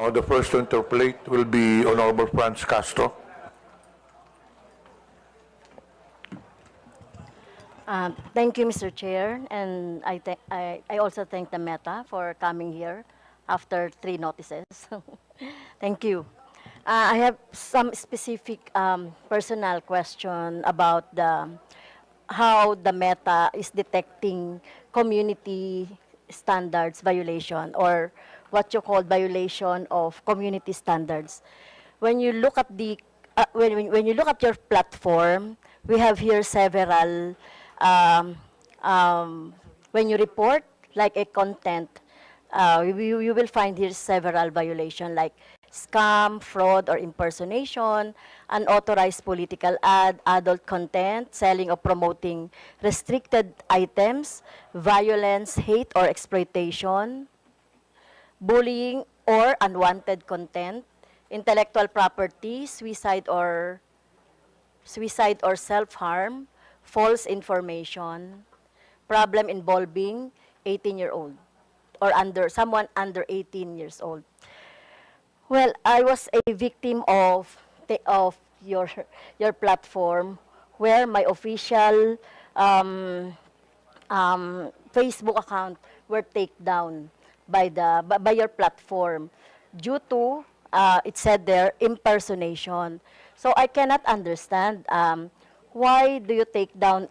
The first to interpolate will be Honorable Franz Castro. Thank you, Mr. Chair, and I also thank the Meta for coming here after 3 notices. Thank you. I have some specific personal question about how the Meta is detecting community standards violation, or what you call violation of community standards. When you look at the when you look at your platform, we have here several. When you report like a content, you will find here several violations like scam, fraud, or impersonation, unauthorized political ad, adult content, selling or promoting restricted items, violence, hate, or exploitation, bullying or unwanted content, intellectual property, suicide or self-harm, false information, problem involving 18-year-old or someone under 18 years old. Well, I was a victim of your platform, where my official Facebook account were taken down by your platform due to it said there impersonation. So I cannot understand why do you take down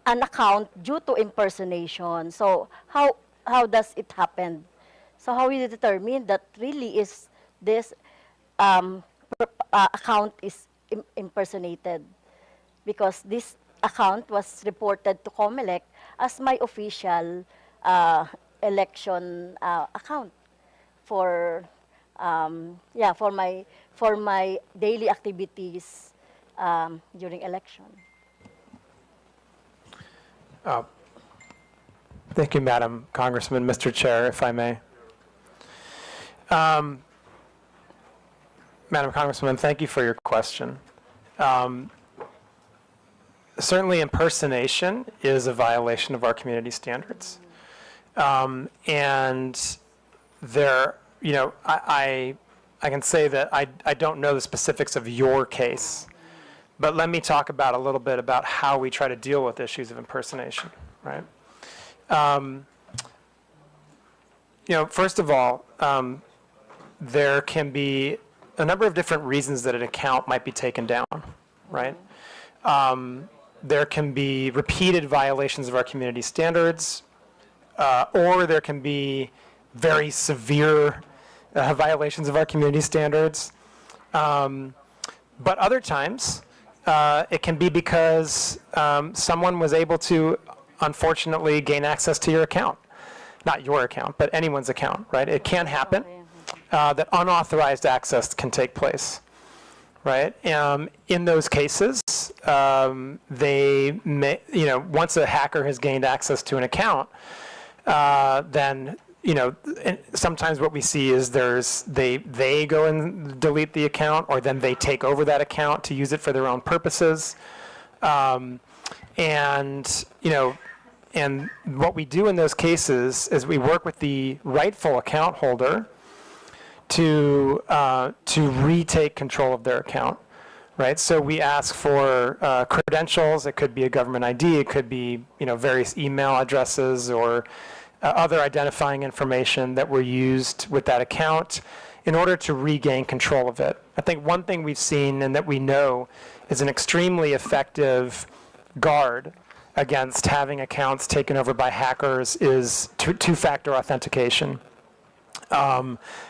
an account due to impersonation? So how does it happen? So how you determine that really is this account is impersonated? Because this account was reported to COMELEC as my official election account for my daily activities during election. Thank you, Madam Congressman. Mr. Chair, if I may. Madam Congresswoman, thank you for your question. Certainly impersonation is a violation of our community standards. And there, I can say that I don't know the specifics of your case. But let me talk about a little bit about how we try to deal with issues of impersonation, right? First of all, there can be a number of different reasons that an account might be taken down, right? There can be repeated violations of our community standards, or there can be very severe violations of our community standards. But other times, it can be because someone was able to, unfortunately, gain access to your account. Not your account, but anyone's account, right? It can happen that unauthorized access can take place, right? In those cases, they may, once a hacker has gained access to an account, then sometimes what we see is they go and delete the account, or then they take over that account to use it for their own purposes. And what we do in those cases is we work with the rightful account holder to retake control of their account, right? So we ask for credentials. It could be a government ID. It could be various email addresses or other identifying information that were used with that account in order to regain control of it. I think one thing we've seen and that we know is an extremely effective guard against having accounts taken over by hackers is two-factor authentication.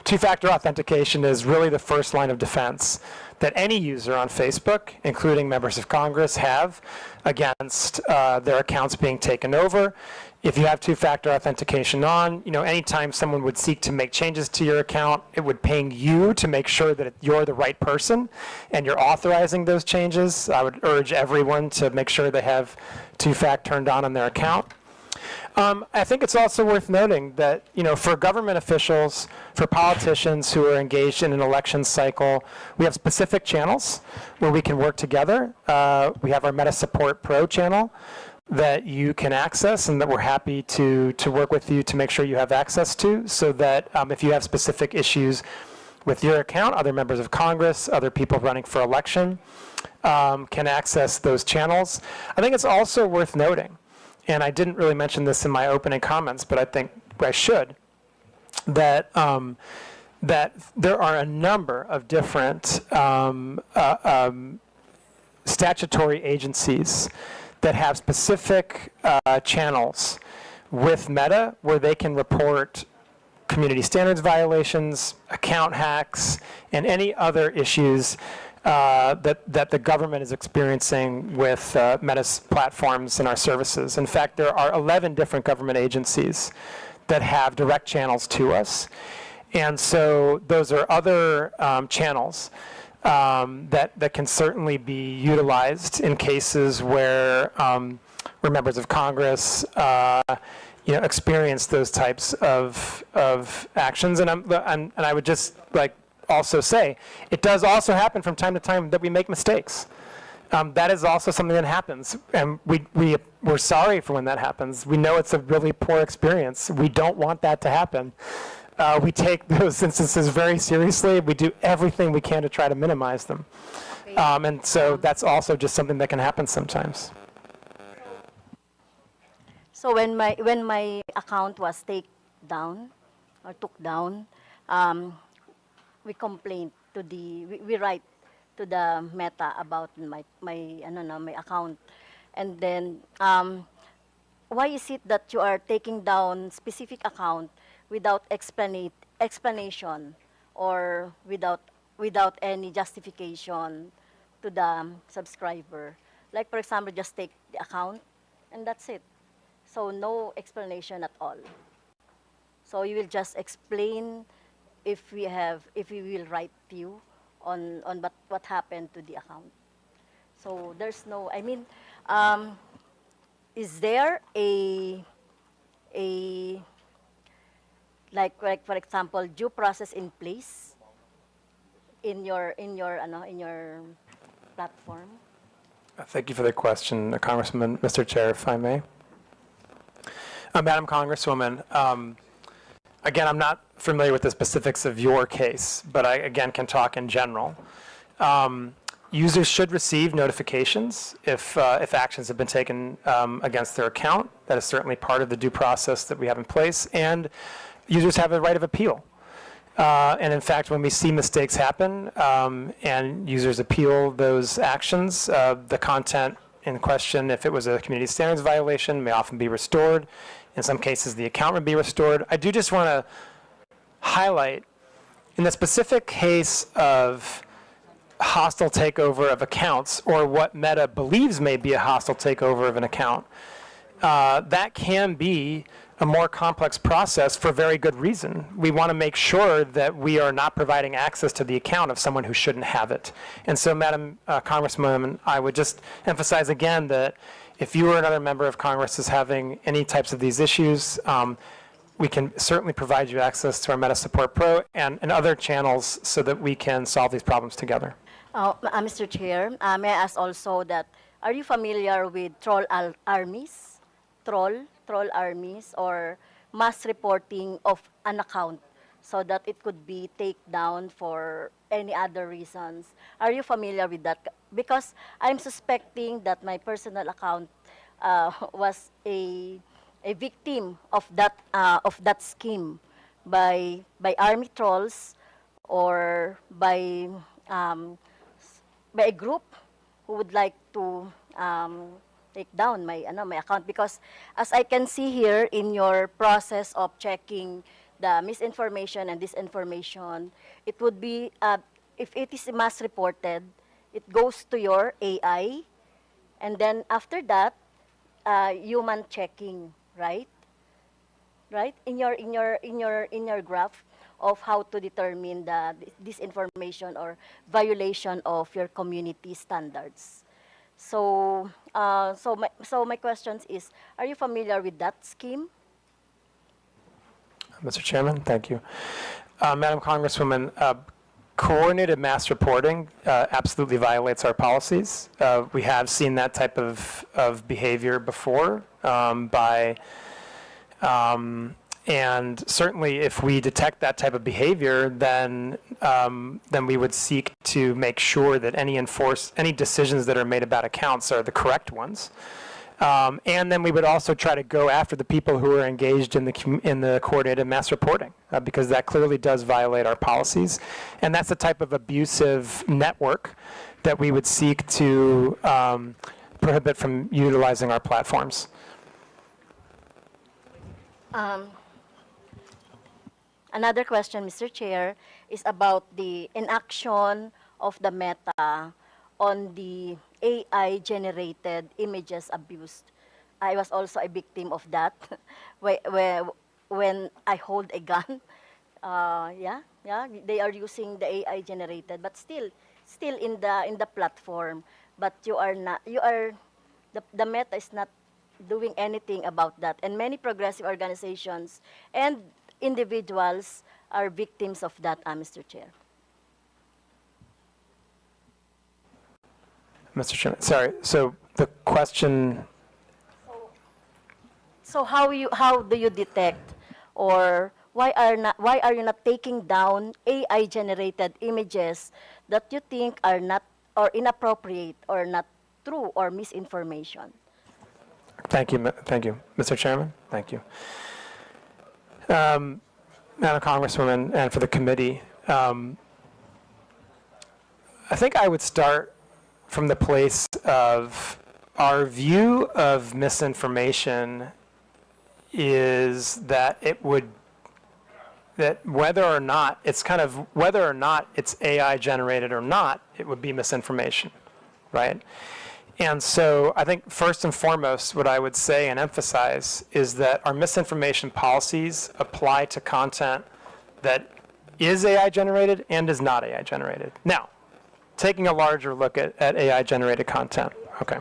Two-factor authentication is really the first line of defense that any user on Facebook, including members of Congress, have against their accounts being taken over. If you have two-factor authentication on, anytime someone would seek to make changes to your account, it would ping you to make sure that you're the right person and you're authorizing those changes. I would urge everyone to make sure they have two-fact turned on their account. I think it's also worth noting that, for government officials, for politicians who are engaged in an election cycle, we have specific channels where we can work together. We have our Meta Support Pro channel that you can access and that we're happy to work with you to make sure you have access to, so that if you have specific issues with your account, other members of Congress, other people running for election can access those channels. I think it's also worth noting, and I didn't really mention this in my opening comments, but I think I should, that that there are a number of different statutory agencies that have specific channels with Meta where they can report community standards violations, account hacks, and any other issues that the government is experiencing with Meta's platforms and our services. In fact, there are 11 different government agencies that have direct channels to us. And so those are other channels that can certainly be utilized in cases where members of Congress experience those types of actions. And I would just also say, it does also happen from time to time that we make mistakes. That is also something that happens, and we're sorry for when that happens. We know it's a really poor experience. We don't want that to happen. We take those instances very seriously. We do everything we can to try to minimize them. And so that's also just something that can happen sometimes. So when my account was took down, we complained to we write to the Meta about my account, and then why is it that you are taking down specific account without explanation or without any justification to the subscriber? Like, for example, just take the account and that's it. So no explanation at all. So you will just explain if we will write to you on what happened to the account. So there's no, is there a like for example, due process in place in your platform? Thank you for the question, Congressman, Mr. Chair, if I may. Madam Congresswoman, again, I'm not familiar with the specifics of your case, but I, again, can talk in general. Users should receive notifications if actions have been taken against their account. That is certainly part of the due process that we have in place, and users have a right of appeal. And in fact, when we see mistakes happen and users appeal those actions, the content in question, if it was a community standards violation, may often be restored. In some cases, the account would be restored. I do just want to highlight, in the specific case of hostile takeover of accounts, or what Meta believes may be a hostile takeover of an account, that can be a more complex process for very good reason. We want to make sure that we are not providing access to the account of someone who shouldn't have it. And so, Madam Congresswoman, I would just emphasize again that if you or another member of Congress is having any types of these issues, we can certainly provide you access to our Meta Support Pro and other channels so that we can solve these problems together. Mr. Chair, may I ask also that, are you familiar with troll armies? Troll armies, or mass reporting of an account so that it could be taken down for any other reasons. Are you familiar with that? Because I'm suspecting that my personal account was a victim of that scheme by army trolls, or by a group who would like to take down my account. Because as I can see here in your process of checking the misinformation and disinformation, it would be, if it is mass reported, it goes to your AI, and then after that, human checking, right? Right? In your graph of how to determine the disinformation or violation of your community standards. So, so my question is, are you familiar with that scheme? Mr. Chairman, thank you. Madam Congresswoman, coordinated mass reporting absolutely violates our policies. We have seen that type of behavior before by And certainly, if we detect that type of behavior, then we would seek to make sure that any decisions that are made about accounts are the correct ones. And then we would also try to go after the people who are engaged in the coordinated mass reporting, because that clearly does violate our policies. And that's the type of abusive network that we would seek to prohibit from utilizing our platforms. Another question, Mr. Chair, is about the inaction of the Meta on the AI-generated images abused. I was also a victim of that when I hold a gun. They are using the AI-generated, but still in the platform. But the Meta is not doing anything about that, and many progressive organizations and individuals are victims of that, Mr. Chair. Mr. Chairman, sorry. So the question. So how do you detect, or why are you not taking down AI-generated images that you think are not or inappropriate or not true or misinformation? Thank you, Mr. Chairman. Thank you. Madam Congresswoman, and for the committee, I think I would start from the place of our view of misinformation is that whether or not it's AI generated or not, it would be misinformation, right? And so I think first and foremost, what I would say and emphasize is that our misinformation policies apply to content that is AI generated and is not AI generated. Now, taking a larger look at AI generated content, okay.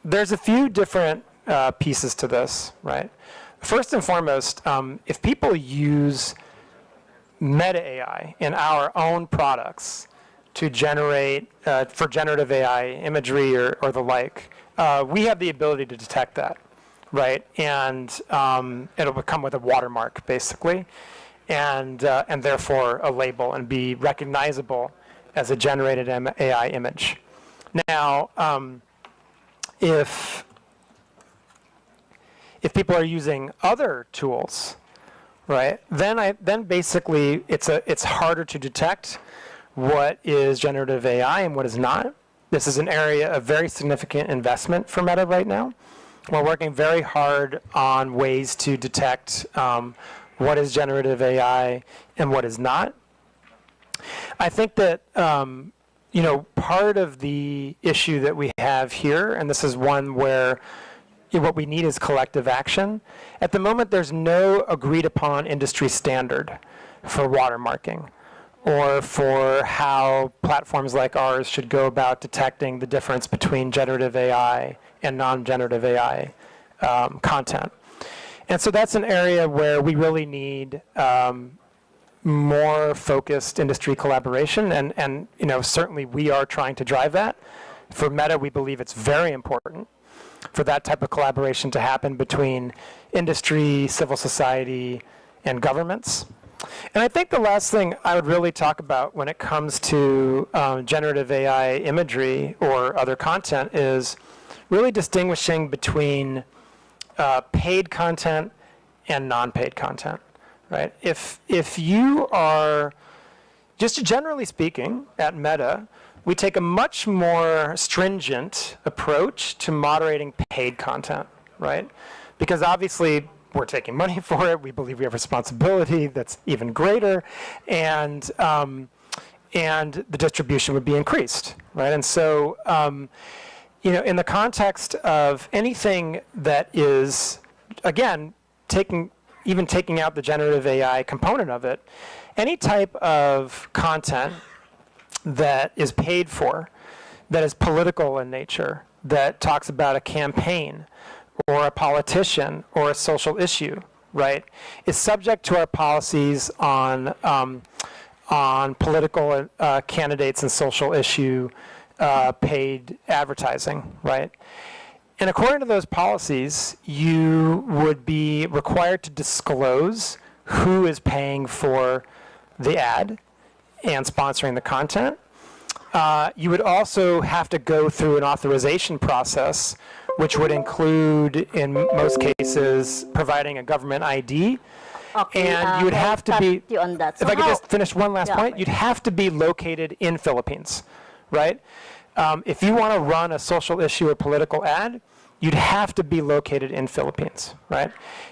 There's a few different pieces to this, right? First and foremost, if people use meta AI in our own products to generate, for generative AI imagery or the like, we have the ability to detect that, right? And it'll come with a watermark, basically, and therefore a label and be recognizable as a generated AI image. Now, if people are using other tools, right, then basically it's harder to detect what is generative AI and what is not. This is an area of very significant investment for Meta right now. We're working very hard on ways to detect what is generative AI and what is not. I think that part of the issue that we have here, and this is one where what we need is collective action. At the moment, there's no agreed upon industry standard for watermarking, or for how platforms like ours should go about detecting the difference between generative AI and non-generative AI content. And so that's an area where we really need more focused industry collaboration, and certainly we are trying to drive that. For Meta, we believe it's very important for that type of collaboration to happen between industry, civil society, and governments. And I think the last thing I would really talk about when it comes to generative AI imagery or other content is really distinguishing between paid content and non-paid content, right? If you are, just generally speaking, at Meta, we take a much more stringent approach to moderating paid content, right? Because obviously, we're taking money for it. We believe we have responsibility that's even greater, and the distribution would be increased, right? And so, in the context of anything that is, again, taking out the generative AI component of it, any type of content that is paid for, that is political in nature, that talks about a campaign, or a politician, or a social issue, right, is subject to our policies on political candidates and social issue paid advertising, right? And according to those policies, you would be required to disclose who is paying for the ad and sponsoring the content. You would also have to go through an authorization process, which would include, in most cases, providing a government ID. Okay, And you would may I have to cut be, you on that. So if I could how- just finish one last Yeah, point, okay. you'd have to be located in Philippines, right? If you want to run a social issue or political ad, you'd have to be located in Philippines, right?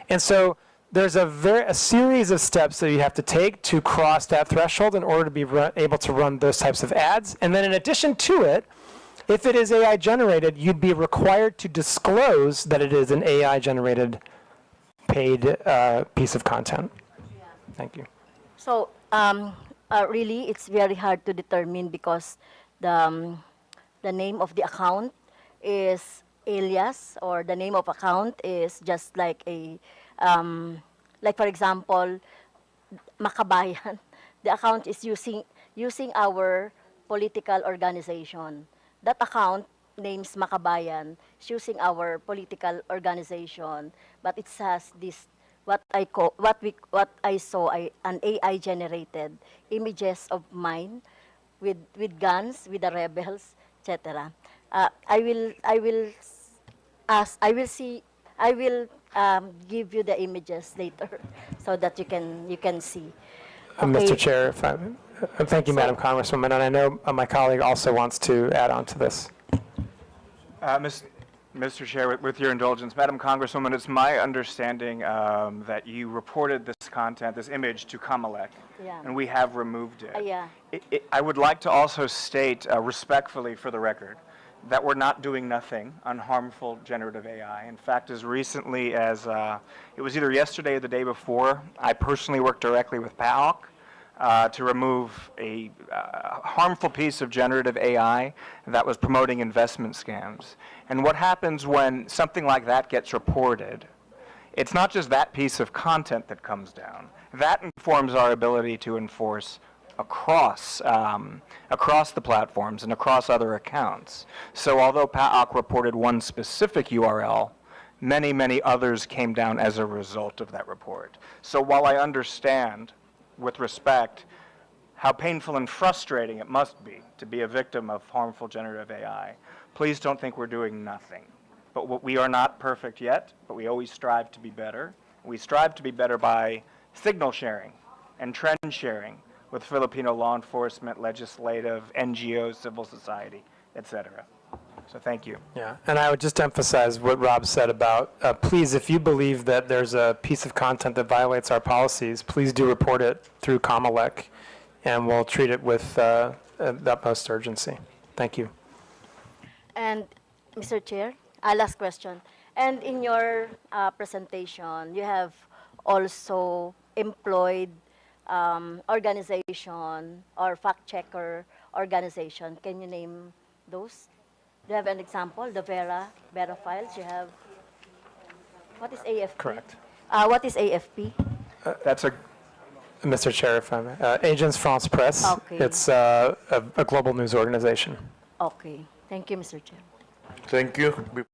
And so there's a series of steps that you have to take to cross that threshold in order to be able to run those types of ads. And then in addition to it, if it is AI generated, you'd be required to disclose that it is an AI generated paid piece of content. Thank you. So really, it's very hard to determine because the name of the account is alias, or the name of account is just like a, like for example, Makabayan. The account is using our political organization. That account names Makabayan is using our political organization, but it has this what I saw an AI generated images of mine with guns, with the rebels, etc. I will give you the images later so that you can see. Mr. Chair, thank you, So- Madam Congresswoman, and I know my colleague also wants to add on to this. Mr. Chair, with your indulgence, Madam Congresswoman, it's my understanding that you reported this content, this image, to Comelec, Yeah. and we have removed it. Yeah. I would like to also state respectfully for the record that we're not doing nothing on harmful generative AI. In fact, as recently as, it was either yesterday or the day before, I personally worked directly with PAOC to remove a harmful piece of generative AI that was promoting investment scams. And what happens when something like that gets reported, it's not just that piece of content that comes down. That informs our ability to enforce across the platforms and across other accounts. So although PAOC reported one specific URL, many, many others came down as a result of that report. So while I understand, with respect, how painful and frustrating it must be to be a victim of harmful generative AI, please don't think we're doing nothing. But we are not perfect yet, but we always strive to be better. We strive to be better by signal sharing and trend sharing with Filipino law enforcement, legislative, NGOs, civil society, etc. So thank you. Yeah, and I would just emphasize what Rob said about, please, if you believe that there's a piece of content that violates our policies, please do report it through Comelec, and we'll treat it with the utmost urgency. Thank you. And Mr. Chair, last question. And in your presentation, you have also employed organization or fact checker organization. Can you name those? Do you have an example? The Vera files. You have. What is AFP? Correct. What is AFP? That's a Mr. Chair, if I may. Agence France Presse. Okay. It's a global news organization. Okay. Thank you, Mr. Chair. Thank you.